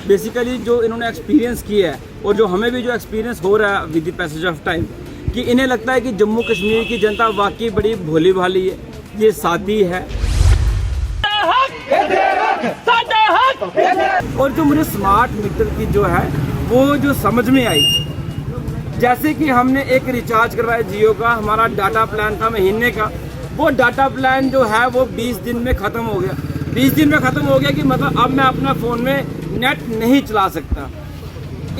Basically जो इन्होंने experience किया है और जो हमें भी जो एक्सपीरियंस हो रहा है with the passage of time कि इन्हें लगता है कि जम्मू कश्मीर की जनता वाकई बड़ी भोली भाली है, ये सादी है। और जो मुझे स्मार्ट मीटर की जो है वो जो समझ में आई, जैसे कि हमने एक रिचार्ज करवाया जियो का, हमारा डाटा प्लान था महीने का, वो डाटा प्लान जो है वो 20 दिन में ख़त्म हो गया। 20 दिन में ख़त्म हो गया कि मतलब अब मैं अपना फ़ोन में नेट नहीं चला सकता।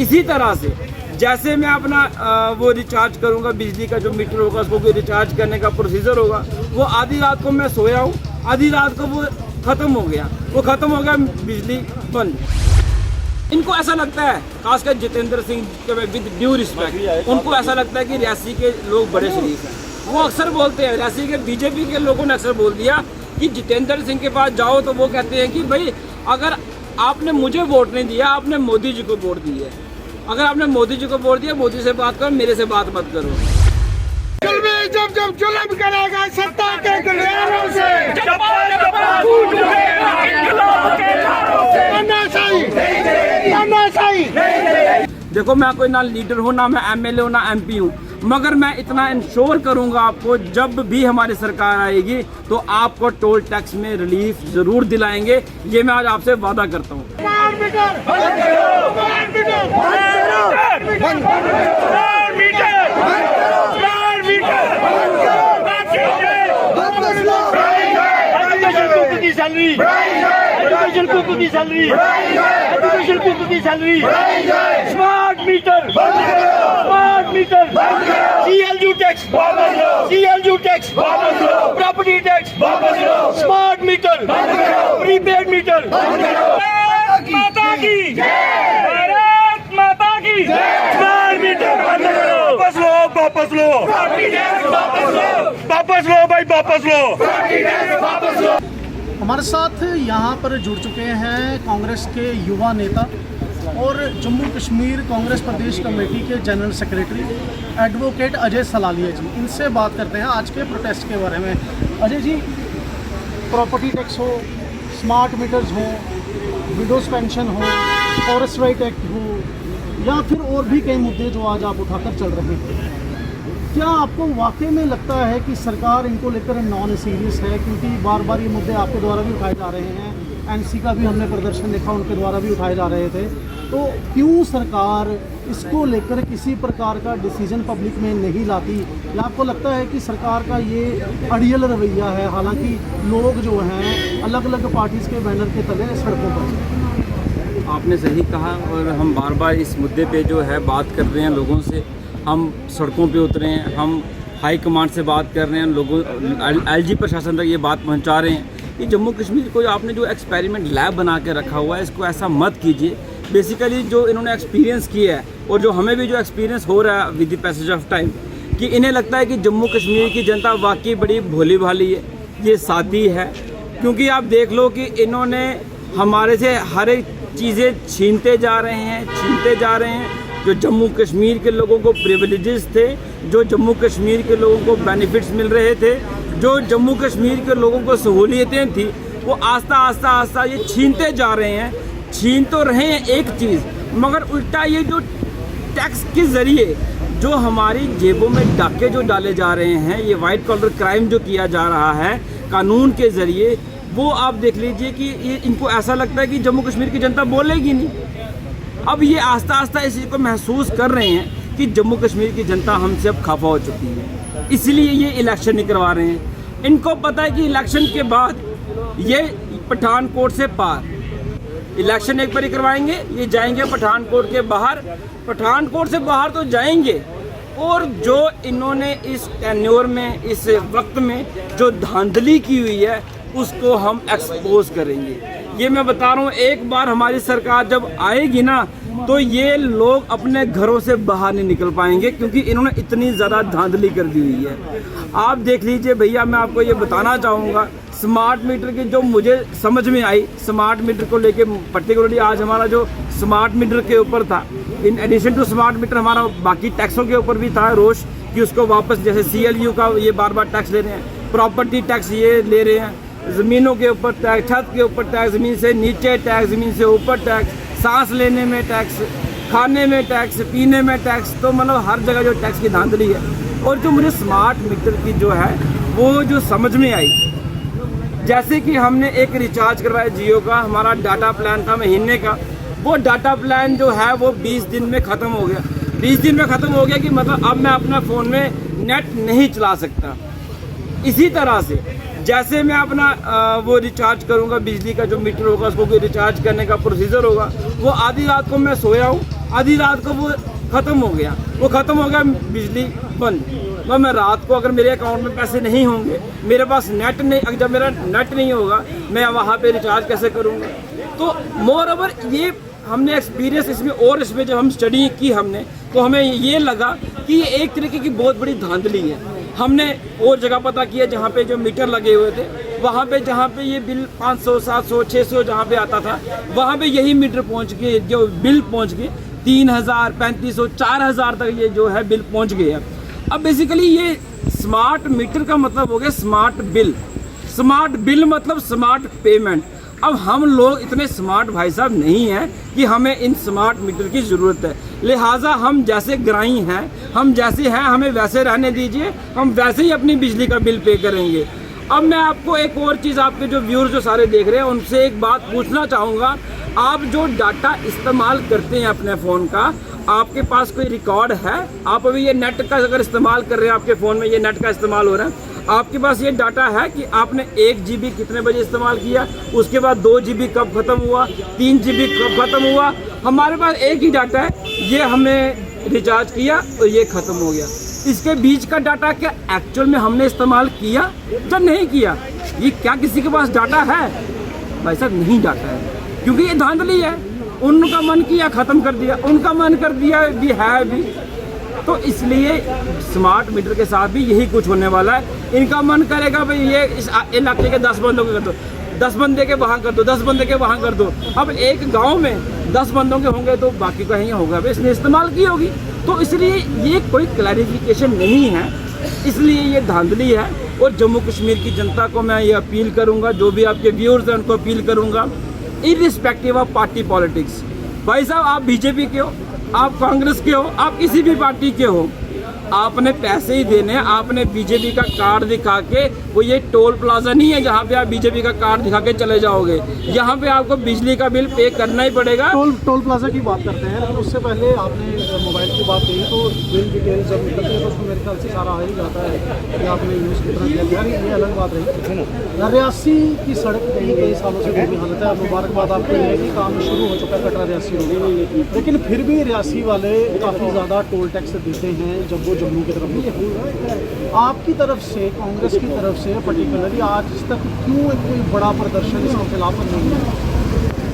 इसी तरह से जैसे मैं अपना वो रिचार्ज करूँगा, बिजली का जो मीटर होगा उसको कोई रिचार्ज करने का प्रोसीजर होगा, वो आधी रात को मैं सोया हूँ, आधी रात को वो ख़त्म हो गया, बिजली बंद। इनको ऐसा लगता है, खासकर जितेंद्र सिंह के विद ड्यू रिस्पेक्ट, उनको ऐसा लगता है कि रियासी के लोग बड़े शरीफ हैं। वो अक्सर बोलते हैं, रियासी के बीजेपी के लोगों ने अक्सर बोल दिया कि जितेंद्र सिंह के पास जाओ तो वो कहते हैं कि भाई अगर आपने मुझे वोट नहीं दिया, आपने मोदी जी को वोट दी है। अगर आपने मोदी जी को वोट दिया, मोदी से बात करो, मेरे से बात मत करो। जब जुल्म करेगा सत्ता के गलियारों से, देखो मैं कोई ना लीडर हूँ, ना मैं एमएलए हूँ, ना एमपी हूँ, मगर मैं इतना इंश्योर करूंगा आपको, जब भी हमारी सरकार आएगी तो आपको टोल टैक्स में रिलीफ जरूर दिलाएंगे। ये मैं आज आपसे वादा करता हूँ। Smart meter, CLU tax, property tax, smart meter, prepaid meter. माता की भारत माता की। स्मार्ट मीटर वापस लो भाई, वापस लो। हमारे साथ यहाँ पर जुड़ चुके हैं कांग्रेस के युवा नेता और जम्मू कश्मीर कांग्रेस प्रदेश कमेटी के जनरल सेक्रेटरी एडवोकेट अजय सलालिया जी। इनसे बात करते हैं आज के प्रोटेस्ट के बारे में। अजय जी, प्रॉपर्टी टैक्स हो, स्मार्ट मीटर्स हो, विडोज पेंशन हो, फॉरेस्ट राइट एक्ट हो, या फिर और भी कई मुद्दे जो आज आप उठाकर चल रहे हैं, क्या आपको वाकई में लगता है कि सरकार इनको लेकर नॉन सीरियस है? क्योंकि बार बार ये मुद्दे आपके द्वारा भी उठाए जा रहे हैं, एनसी का भी हमने प्रदर्शन देखा, उनके द्वारा भी उठाए जा रहे थे। तो क्यों सरकार इसको लेकर किसी प्रकार का डिसीजन पब्लिक में नहीं लाती? या आपको लगता है कि सरकार का ये अड़ियल रवैया है, हालांकि लोग जो हैं अलग अलग पार्टीज़ के बैनर के तले सड़कों पर? आपने सही कहा और हम बार बार इस मुद्दे पे जो है बात कर रहे हैं लोगों से। हम सड़कों पे उतरे हैं, हम हाई कमांड से बात कर रहे हैं, लोगों एलजी प्रशासन तक ये बात पहुंचा रहे हैं कि जम्मू कश्मीर को आपने जो एक्सपेरिमेंट लैब बना के रखा हुआ है, इसको ऐसा मत कीजिए। बेसिकली जो इन्होंने एक्सपीरियंस किया है और जो हमें भी जो एक्सपीरियंस हो रहा है with the passage of time कि इन्हें लगता है कि जम्मू कश्मीर की जनता वाकई बड़ी भोली भाली है, ये सादी है। क्योंकि आप देख लो कि इन्होंने हमारे से हर एक चीज़ें छीनते जा रहे हैं। जो जम्मू कश्मीर के लोगों को प्रिविलेजेस थे, जो जम्मू कश्मीर के लोगों को बेनिफिट्स मिल रहे थे, जो जम्मू कश्मीर के लोगों को सहूलियतें थी, वो आस्ता ये छीनते जा रहे हैं। छीन तो रहे हैं एक चीज़, मगर उल्टा ये जो टैक्स के ज़रिए जो हमारी जेबों में डाके जो डाले जा रहे हैं, ये वाइट कॉलर क्राइम जो किया जा रहा है कानून के ज़रिए, वो आप देख लीजिए कि ये इनको ऐसा लगता है कि जम्मू कश्मीर की जनता बोलेगी नहीं। अब ये आस्ता इस चीज़ को महसूस कर रहे हैं कि जम्मू कश्मीर की जनता हमसे अब खफा हो चुकी है, इसलिए ये इलेक्शन नहीं करवा रहे हैं। इनको पता है कि इलेक्शन के बाद ये पठानकोट से पार, इलेक्शन एक बार ही करवाएंगे, ये जाएंगे पठानकोट के बाहर, पठानकोट से बाहर तो जाएंगे, और जो इन्होंने इस टेन्योर में, इस वक्त में जो धांधली की हुई है, उसको हम एक्सपोज करेंगे। ये मैं बता रहा हूँ, एक बार हमारी सरकार जब आएगी ना, तो ये लोग अपने घरों से बाहर नहीं निकल पाएंगे, क्योंकि इन्होंने इतनी ज़्यादा धांधली कर दी हुई है। आप देख लीजिए भैया, मैं आपको ये बताना चाहूँगा, स्मार्ट मीटर की जो मुझे समझ में आई, स्मार्ट मीटर को लेके पर्टिकुलरली आज हमारा जो स्मार्ट मीटर के ऊपर था, in addition to smart meter हमारा बाकी टैक्सों के ऊपर भी था रोष कि उसको वापस, जैसे CLU का ये बार बार टैक्स ले रहे हैं, प्रॉपर्टी टैक्स ये ले रहे हैं, ज़मीनों के ऊपर टैक्स, छत के ऊपर टैक्स, ज़मीन से नीचे टैक्स, ज़मीन से ऊपर टैक्स, सांस लेने में टैक्स, खाने में टैक्स, पीने में टैक्स, तो मतलब हर जगह जो टैक्स की धांधली है। और जो मुझे स्मार्ट मीटर की जो है वो जो समझ में आई, जैसे कि हमने एक रिचार्ज करवाया जियो का, हमारा डाटा प्लान था महीने का, वो डाटा प्लान जो है वो 20 दिन में ख़त्म हो गया। 20 दिन में ख़त्म हो गया कि मतलब अब मैं अपना फ़ोन में नेट नहीं चला सकता। इसी तरह से जैसे मैं अपना वो रिचार्ज करूंगा, बिजली का जो मीटर होगा उसको कोई रिचार्ज करने का प्रोसीजर होगा, वो आधी रात को मैं सोया हूँ, आधी रात को वो ख़त्म हो गया, बिजली बंद। वह मैं रात को अगर मेरे अकाउंट में पैसे नहीं होंगे, मेरे पास नेट नहीं, अगर जब मेरा नेट नहीं होगा मैं वहाँ पे रिचार्ज कैसे करूँगा। तो मोर ओवर ये हमने एक्सपीरियंस इसमें जब हम स्टडी की हमने, तो हमें ये लगा कि ये एक तरीके की बहुत बड़ी धांधली है। हमने और जगह पता किया जहाँ पे जो मीटर लगे हुए थे, वहाँ पे जहाँ पे ये बिल 500, 700, 600 जहाँ पे आता था, वहाँ पे यही मीटर पहुँच के जो बिल पहुँच गए 3000, 3500, 4000 तक ये जो है बिल पहुँच गए हैं। अब बेसिकली ये स्मार्ट मीटर का मतलब हो गया स्मार्ट बिल। स्मार्ट बिल मतलब स्मार्ट पेमेंट। अब हम लोग इतने स्मार्ट भाई साहब नहीं हैं कि हमें इन स्मार्ट मीटर की ज़रूरत है, लिहाजा हम जैसे ग्राही हैं, हम जैसे हैं हमें वैसे रहने दीजिए, हम वैसे ही अपनी बिजली का बिल पे करेंगे। अब मैं आपको एक और चीज़, आपके जो व्यूअर्स जो सारे देख रहे हैं उनसे एक बात पूछना चाहूँगा। आप जो डाटा इस्तेमाल करते हैं अपने फ़ोन का, आपके पास कोई रिकॉर्ड है? आप अभी ये नेट का अगर इस्तेमाल कर रहे हैं, आपके फ़ोन में ये नेट का इस्तेमाल हो रहा है, आपके पास ये डाटा है कि आपने 1 GB कितने बजे इस्तेमाल किया, उसके बाद 2 GB कब ख़त्म हुआ, 3 GB कब ख़त्म हुआ? हमारे पास एक ही डाटा है, ये हमने रिचार्ज किया और ये ख़त्म हो गया। इसके बीच का डाटा क्या एक्चुअल में हमने इस्तेमाल किया या नहीं किया? ये क्या किसी के पास डाटा है? भाई साहब नहीं डाटा है, क्योंकि ये धांधली है। उनका मन किया ख़त्म कर दिया, उनका मन कर दिया भी है भी। तो इसलिए स्मार्ट मीटर के साथ भी यही कुछ होने वाला है। इनका मन करेगा भाई ये इस इलाके के 10 बंदों के कर दो, 10 बंदे के वहाँ कर दो, 10 बंदे के वहाँ कर दो। अब एक गांव में 10 बंदों के होंगे तो बाकी का ही होगा, भाई इसने इस्तेमाल की होगी। तो इसलिए ये कोई क्लैरिफिकेशन नहीं है, इसलिए ये धांधली है। और जम्मू कश्मीर की जनता को मैं ये अपील करूँगा, जो भी आपके व्यूअर्स हैं उनको अपील करूँगा, इर्रिस्पेक्टिव ऑफ पार्टी पॉलिटिक्स, भाई साहब आप बीजेपी के हो, आप कांग्रेस के हो, आप किसी भी पार्टी के हो, आपने पैसे ही देने हैं। आपने बीजेपी का कार्ड दिखा के, वो ये टोल प्लाजा नहीं है जहाँ पे आप बीजेपी का कार्ड दिखा के चले जाओगे, यहाँ पे आपको बिजली का बिल पे करना ही पड़ेगा। टोल प्लाजा की बात करते हैं, लेकिन उससे पहले आपने मोबाइल की बात कही, तो बिल डिटेल जब निकलती है तो उसमें मेरे ख्याल से सारा आ ही जाता है कि आपने यूज़ कितना किया। ये अलग बात रही। रियासी की सड़क कई सालों से बुरी हालत है। मुबारकबाद आपको ये है कि काम शुरू हो चुका है कटरा रियासी रोड, लेकिन फिर भी रियासी वाले काफ़ी ज़्यादा टोल टैक्स देते हैं जब वो जम्मू की तरफ नहीं। आपकी तरफ से, कांग्रेस की तरफ से पर्टिकुलरली आज तक क्यों कोई बड़ा प्रदर्शन इसके खिलाफ नहीं है?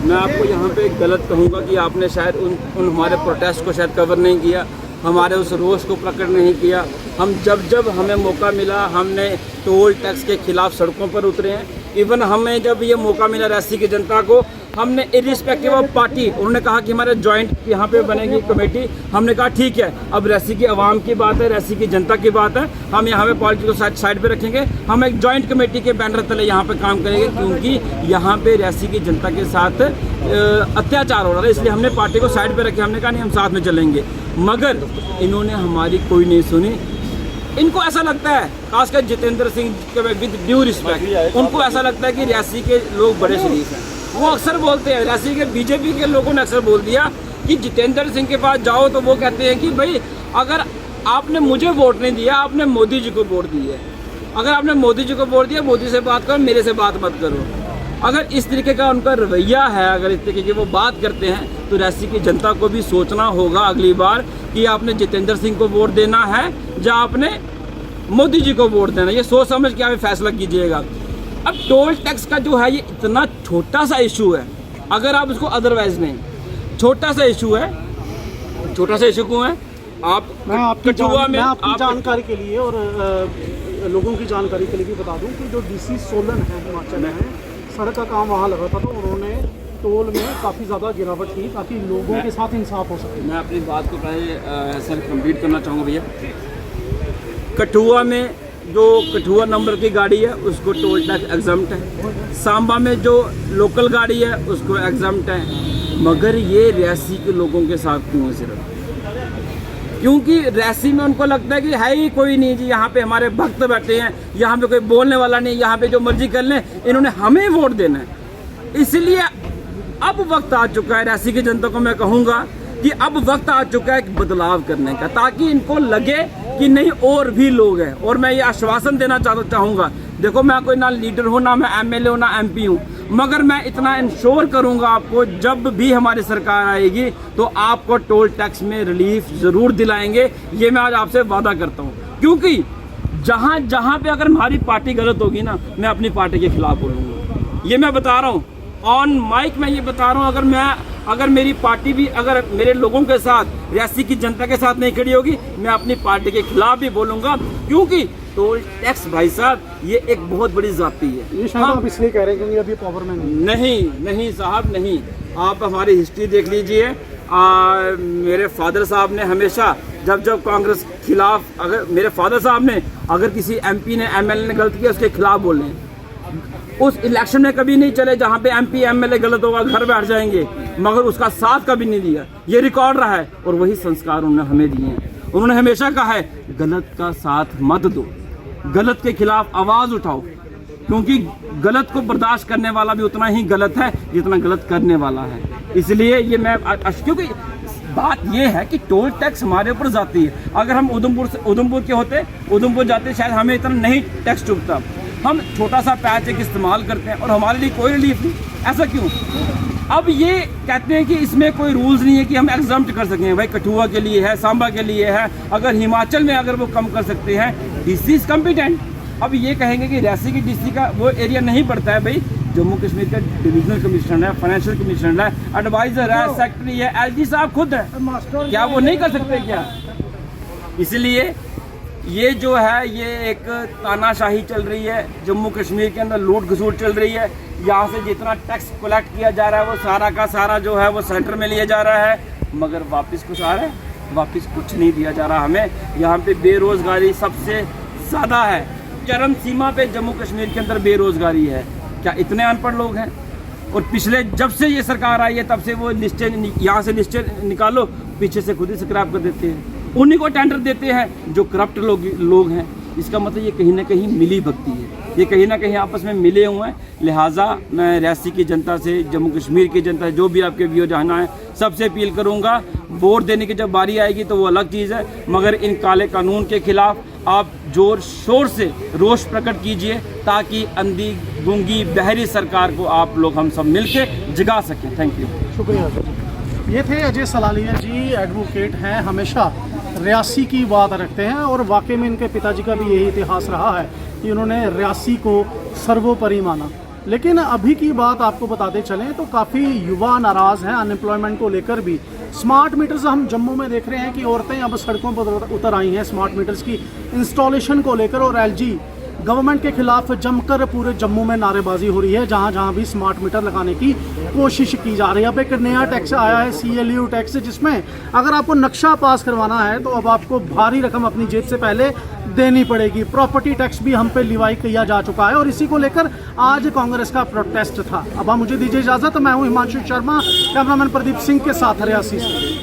मैं आपको यहाँ पे गलत कहूँगा कि आपने शायद उन हमारे प्रोटेस्ट को शायद कवर नहीं किया, हमारे उस रोष को प्रकट नहीं किया। हम जब हमें मौका मिला हमने टोल टैक्स के खिलाफ सड़कों पर उतरे हैं। इवन हमें जब ये मौका मिला रियासी की जनता को, हमने इर्रिस्पेक्टिव ऑफ पार्टी, उन्होंने कहा कि हमारे जॉइंट यहाँ पे बनेगी कमेटी, हमने कहा ठीक है, अब रियासी की आवाम की बात है, रियासी की जनता की बात है, हम यहाँ पे पॉलिटिक्स को साइड पे रखेंगे, हम एक जॉइंट कमेटी के बैनर तले यहाँ पे काम करेंगे, क्योंकि यहाँ पे रियासी की जनता के साथ अत्याचार हो रहा है, इसलिए हमने पार्टी को साइड पे रखे। हमने कहा नहीं हम साथ में चलेंगे, मगर इन्होंने हमारी कोई नहीं सुनी। इनको ऐसा लगता है, खासकर जितेंद्र सिंह के विद ड्यू रिस्पेक्ट, उनको ऐसा लगता है कि रियासी के लोग बड़े शरीफ हैं। वो अक्सर बोलते हैं, रियासी के बीजेपी के लोगों ने अक्सर बोल दिया कि जितेंद्र सिंह के पास जाओ तो वो कहते हैं कि भाई अगर आपने मुझे वोट नहीं दिया, आपने मोदी जी को वोट दी है, अगर आपने मोदी जी को वोट दिया, मोदी से बात करो, मेरे से बात मत करो। अगर इस तरीके का उनका रवैया है, अगर इस तरीके की वो बात करते हैं, तो रियासी की जनता को भी सोचना होगा अगली बार कि आपने जितेंद्र सिंह को वोट देना है या आपने मोदी जी को वोट देना। ये सोच समझ के आप फैसला कीजिएगा। अब टोल टैक्स का जो है ये इतना छोटा सा इशू है, अगर आप उसको अदरवाइज नहीं, छोटा सा इशू है। छोटा सा इशू क्यों है? मैं आपकी जानकारी के लिए और लोगों की जानकारी के लिए भी बता दूं कि जो डीसी सोलन है हिमाचल में, सड़क का काम वहाँ लगा था, तो उन्होंने टोल में काफ़ी ज़्यादा गिरावट की ताकि लोगों के साथ इंसाफ हो सके। मैं अपनी बात को पहले सर कंप्लीट करना चाहूँगा भैया। कठुआ में जो कठुआ नंबर की गाड़ी है उसको टोल टैक्स एग्जम्प्ट है, सांबा में जो लोकल गाड़ी है उसको एग्जम्प्ट है, मगर ये रियासी के लोगों के साथ क्यों है सिर्फ? क्योंकि रियासी में उनको लगता है कि है ही कोई नहीं जी, यहाँ पे हमारे भक्त बैठे हैं, यहाँ पे कोई बोलने वाला नहीं, यहाँ पे जो मर्जी कर लें, इन्होंने हमें वोट देना है। इसलिए अब वक्त आ चुका है, रियासी की जनता को मैं कहूँगा कि अब वक्त आ चुका है बदलाव करने का, ताकि इनको लगे कि नहीं और भी लोग हैं। और मैं ये आश्वासन देना चाहूँगा, देखो मैं कोई ना लीडर हूँ, ना मैं एमएलए हूँ, ना एमपी हूँ, मगर मैं इतना इंश्योर करूँगा आपको, जब भी हमारी सरकार आएगी तो आपको टोल टैक्स में रिलीफ ज़रूर दिलाएंगे। ये मैं आज आपसे वादा करता हूँ, क्योंकि जहाँ जहाँ पे अगर हमारी पार्टी गलत होगी ना, मैं अपनी पार्टी के खिलाफ बोलूँगा। ये मैं बता रहा हूँ, ऑन माइक मैं ये बता रहा हूँ, अगर मेरी पार्टी भी अगर मेरे लोगों के साथ, रियासी की जनता के साथ नहीं खड़ी होगी, मैं अपनी पार्टी के खिलाफ भी बोलूँगा। क्योंकि टोल टैक्स भाई साहब ये एक बहुत बड़ी जाति है। ये शायद आप इसलिए कह रहे हैं क्योंकि अभी पावर में नहीं साहब, नहीं। आप हमारी हिस्ट्री देख लीजिए। मेरे फादर साहब ने हमेशा जब कांग्रेस खिलाफ, अगर मेरे फादर साहब ने अगर किसी एमपी ने एमएलए ने गलत किया उसके खिलाफ बोले, उस इलेक्शन में कभी नहीं चले जहाँ पे एमपी एमएलए गलत होगा घर बैठ जाएंगे, मगर उसका साथ कभी नहीं दिया। ये रिकॉर्ड रहा है और वही संस्कार उन्होंने हमें दिए हैं। उन्होंने हमेशा कहा है गलत का साथ मत दो, गलत के खिलाफ आवाज़ उठाओ, क्योंकि गलत को बर्दाश्त करने वाला भी उतना ही गलत है जितना गलत करने वाला है। इसलिए ये मैं, क्योंकि बात ये है कि टोल टैक्स हमारे ऊपर जाती है। अगर हम उधमपुर के होते, उधमपुर जाते, शायद हमें इतना नहीं टैक्स चुभता। हम छोटा सा पैच एक इस्तेमाल करते हैं और हमारे लिए कोई रिलीफ नहीं। ऐसा क्यों? अब ये कहते हैं कि इसमें कोई रूल्स नहीं है कि हम एग्जम्प्ट कर सकें। भाई कठुआ के लिए है, सांबा के लिए है, अगर हिमाचल में अगर वो कम कर सकते हैं, डीसी इज कॉम्पिटेंट। अब ये कहेंगे कि रियासी की डीसी का वो एरिया नहीं पड़ता है। भाई जम्मू कश्मीर का डिविजनल कमिश्नर है, फाइनेंशियल कमिश्नर है, एडवाइजर है, सेक्रेटरी है, एलजी साहब खुद है, क्या वो नहीं कर सकते क्या? इसलिए ये जो है ये एक तानाशाही चल रही है, जम्मू कश्मीर के अंदर लूट घसूट चल रही है। यहाँ से जितना टैक्स कलेक्ट किया जा रहा है वो सारा का सारा जो है वो सेंटर में लिया जा रहा है, मगर वापस कुछ आ रहा है? वापस कुछ नहीं दिया जा रहा हमें। यहाँ पे बेरोज़गारी सबसे ज़्यादा है, चरम सीमा पे जम्मू कश्मीर के अंदर बेरोज़गारी है। क्या इतने अनपढ़ लोग हैं? और पिछले जब से ये सरकार आई है तब से वो लिस्टें, यहाँ से लिस्टें निकालो, पीछे से खुद ही स्क्रैप कर देते हैं, उन्हीं को टेंडर देते हैं जो करप्ट लोग हैं। इसका मतलब ये कहीं ना कहीं मिली भक्ति है, ये कहीं ना कहीं आपस में मिले हुए हैं। लिहाजा मैं रियासी की जनता से, जम्मू कश्मीर की जनता से, जो भी आपके व्यूअर जाना है, सबसे अपील करूंगा, वोट देने की जब बारी आएगी तो वो अलग चीज़ है, मगर इन काले कानून के खिलाफ आप जोर शोर से रोष प्रकट कीजिए, ताकि अंधी गूंगी बहरी सरकार को आप लोग हम सब मिलकर जगा सकें। थैंक यू, शुक्रिया सर। ये थे अजय सलालिया जी, एडवोकेट हैं, हमेशा रियासी की बात रखते हैं और वाकई में इनके पिताजी का भी यही इतिहास रहा है कि उन्होंने रियासी को सर्वोपरि माना। लेकिन अभी की बात आपको बताते चलें तो काफ़ी युवा नाराज़ हैं अनएम्प्लॉयमेंट को लेकर भी। स्मार्ट मीटर्स हम जम्मू में देख रहे हैं कि औरतें अब सड़कों पर उतर आई हैं स्मार्ट मीटर्स की इंस्टॉलेशन को लेकर, और एलजी गवर्नमेंट के खिलाफ जमकर पूरे जम्मू में नारेबाजी हो रही है, जहां जहां भी स्मार्ट मीटर लगाने की कोशिश की जा रही है। अब एक नया टैक्स आया है, CLU टैक्स, जिसमें अगर आपको नक्शा पास करवाना है तो अब आपको भारी रकम अपनी जेब से पहले देनी पड़ेगी। प्रॉपर्टी टैक्स भी हम पे लिवाई किया जा चुका है और इसी को लेकर आज कांग्रेस का प्रोटेस्ट था। अब आप मुझे दीजिए इजाज़त, मैं हूँ हिमांशु शर्मा, कैमरामैन प्रदीप सिंह के साथ रियासी से।